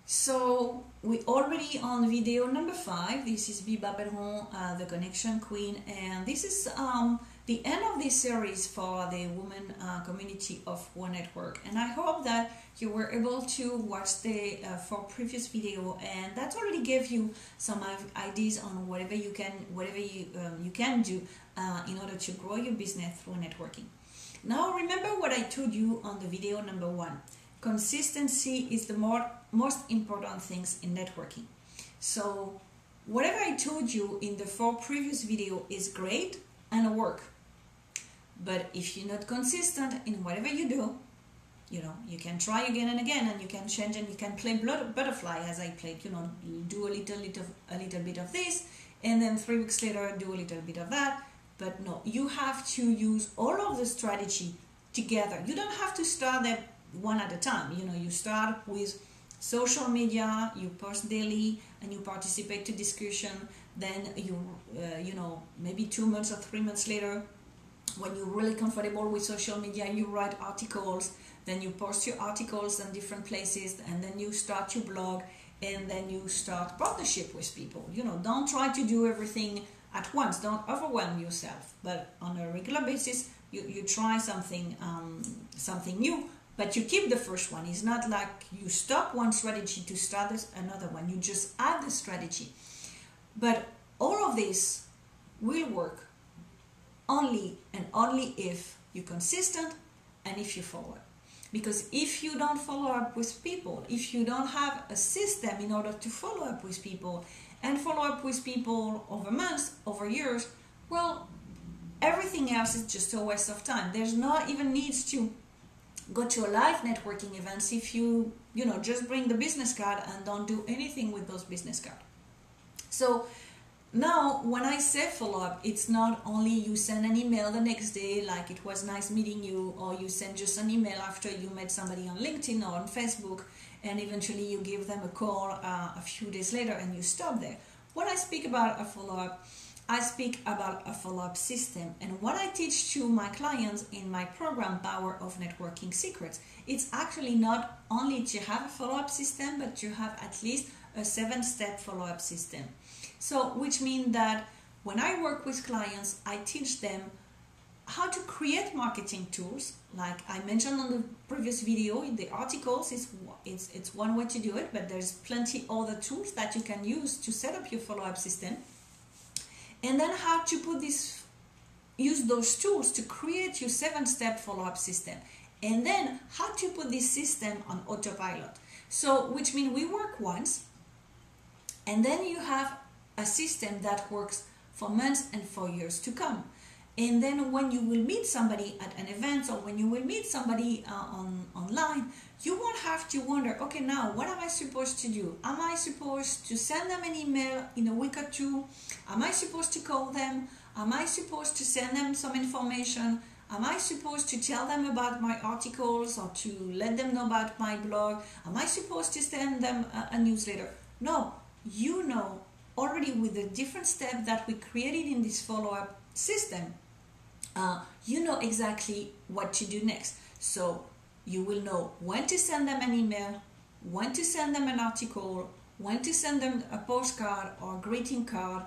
So we already on video number 5. This is Biba Perron, the Connection Queen, and this is the end of this series for the women community of One Network. And I hope that you were able to watch the 4 previous video, and that already gave you some ideas on whatever you can do in order to grow your business through networking. Now remember what I told you on the video number 1. Consistency is the most important things in networking. So whatever I told you in the 4 previous video is great and work. But if you're not consistent in whatever you do, you can try again and again, and you can change, and you can play butterfly as I played, do a little bit of this, and then 3 weeks later do a little bit of that. But no, you have to use all of the strategy together. You don't have to start them one at a time. You start with social media, you post daily, and you participate to discussion. Then maybe 2 months or 3 months later, when you're really comfortable with social media, you write articles. Then you post your articles in different places, and then you start your blog, and then you start partnership with people. Don't try to do everything at once. Don't overwhelm yourself. But on a regular basis, you try something new. But you keep the first one. It's not like you stop one strategy to start another one. You just add the strategy. But all of this will work only and only if you're consistent and if you follow up. Because if you don't follow up with people, if you don't have a system in order to follow up with people, and follow up with people over months, over years, well, everything else is just a waste of time. There's not even needs to go to a live networking events if you just bring the business card and don't do anything with those business cards. So now when I say follow up, it's not only you send an email the next day like it was nice meeting you, or you send just an email after you met somebody on LinkedIn or on Facebook, and eventually you give them a call a few days later and you stop there. When I speak about a follow up, I speak about a follow-up system, and what I teach to my clients in my program, Power of Networking Secrets, it's actually not only to have a follow-up system, but to have at least a 7-step follow-up system. So, which means that when I work with clients, I teach them how to create marketing tools, like I mentioned on the previous video. In the articles, it's one way to do it, but there's plenty other tools that you can use to set up your follow-up system. And then how to use those tools to create your 7-step follow-up system. And then how to put this system on autopilot. So, which means we work once, and then you have a system that works for months and for years to come. And then when you will meet somebody at an event, or when you will meet somebody online, you won't have to wonder, okay, now what am I supposed to do? Am I supposed to send them an email in a week or 2? Am I supposed to call them? Am I supposed to send them some information? Am I supposed to tell them about my articles, or to let them know about my blog? Am I supposed to send them a newsletter? No, already with the different steps that we created in this follow-up system, you know exactly what to do next. So you will know when to send them an email, when to send them an article, when to send them a postcard or a greeting card.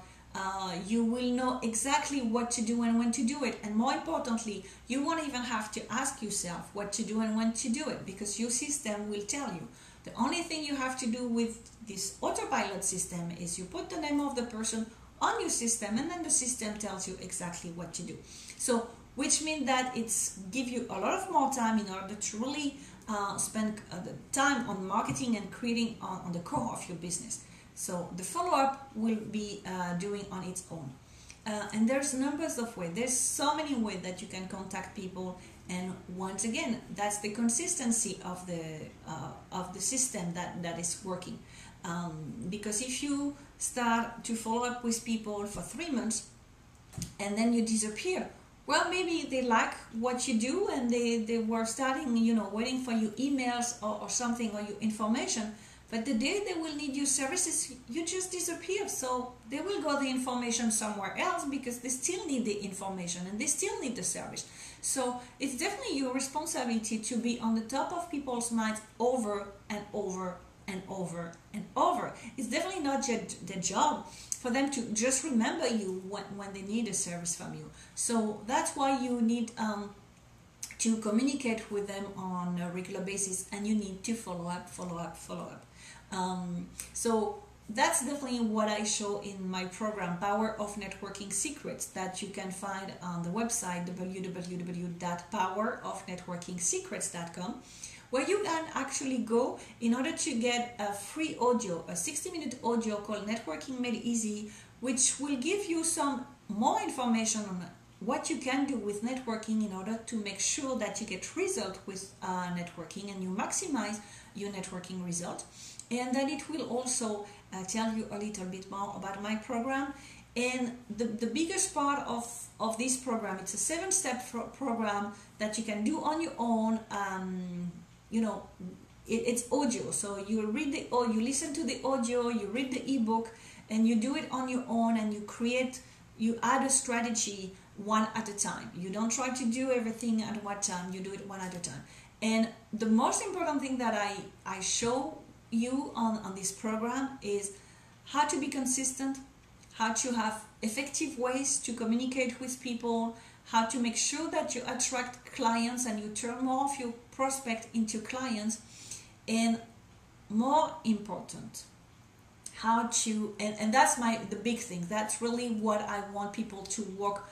You will know exactly what to do and when to do it. And more importantly, you won't even have to ask yourself what to do and when to do it, because your system will tell you. The only thing you have to do with this autopilot system is you put the name of the person on your system, and then the system tells you exactly what to do. So, which means that it's give you a lot of more time in order to really spend the time on marketing and creating on the core of your business. So the follow-up will be doing on its own. And there's numbers of ways. There's so many ways that you can contact people. And once again, that's the consistency of the system that is working. Because if you start to follow up with people for 3 months and then you disappear, well, maybe they like what you do and they were starting, waiting for your emails or something, or your information. But the day they will need your services, you just disappear. So they will go the information somewhere else, because they still need the information and they still need the service. So it's definitely your responsibility to be on the top of people's minds over and over and over and over. It's definitely not the job for them to just remember you when they need a service from you. So that's why you need to communicate with them on a regular basis, and you need to follow up. So that's definitely what I show in my program, Power of Networking Secrets, that you can find on the website www.powerofnetworkingsecrets.com, where you can actually go in order to get a free audio, a 60-minute audio called Networking Made Easy, which will give you some more information on what you can do with networking in order to make sure that you get result with networking and you maximize your networking result. And then it will also tell you a little bit more about my program. And the biggest part of this program, it's a 7-step program that you can do on your own. It's audio, so you read you listen to the audio, you read the ebook, and you do it on your own, and you add a strategy one at a time. You don't try to do everything at one time, you do it one at a time. And the most important thing that I show you on this program is how to be consistent, how to have effective ways to communicate with people, how to make sure that you attract clients and you turn more of your prospect into clients, and more important, how to, and that's the big thing, that's really what I want people to walk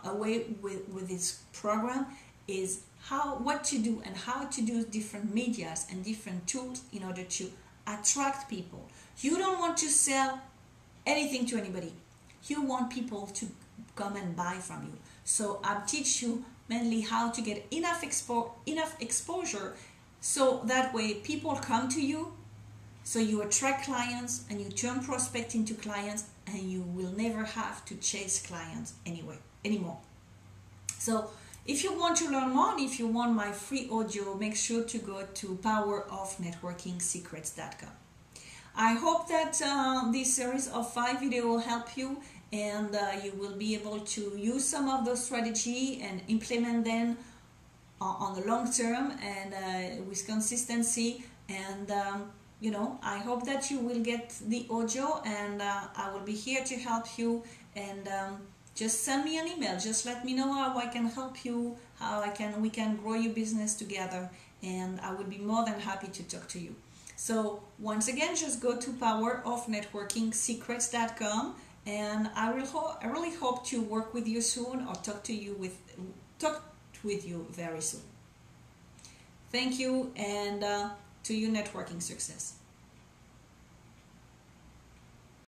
away with this program, is what to do and how to do different medias and different tools in order to attract people. You don't want to sell anything to anybody. You want people to come and buy from you. So I'll teach you mainly how to get enough exposure, so that way people come to you, so you attract clients and you turn prospect into clients, and you will never have to chase clients anymore. So if you want to learn more, if you want my free audio, make sure to go to powerofnetworkingsecrets.com. I hope that this series of 5 videos will help you, and you will be able to use some of those strategies and implement them on the long term and with consistency. And I hope that you will get the audio, and I will be here to help you. And just send me an email. Just let me know how I can help you, how we can grow your business together, and I will be more than happy to talk to you. So once again, just go to powerofnetworkingsecrets.com, and I really hope to work with you soon, or talk with you very soon. Thank you, and to your networking success.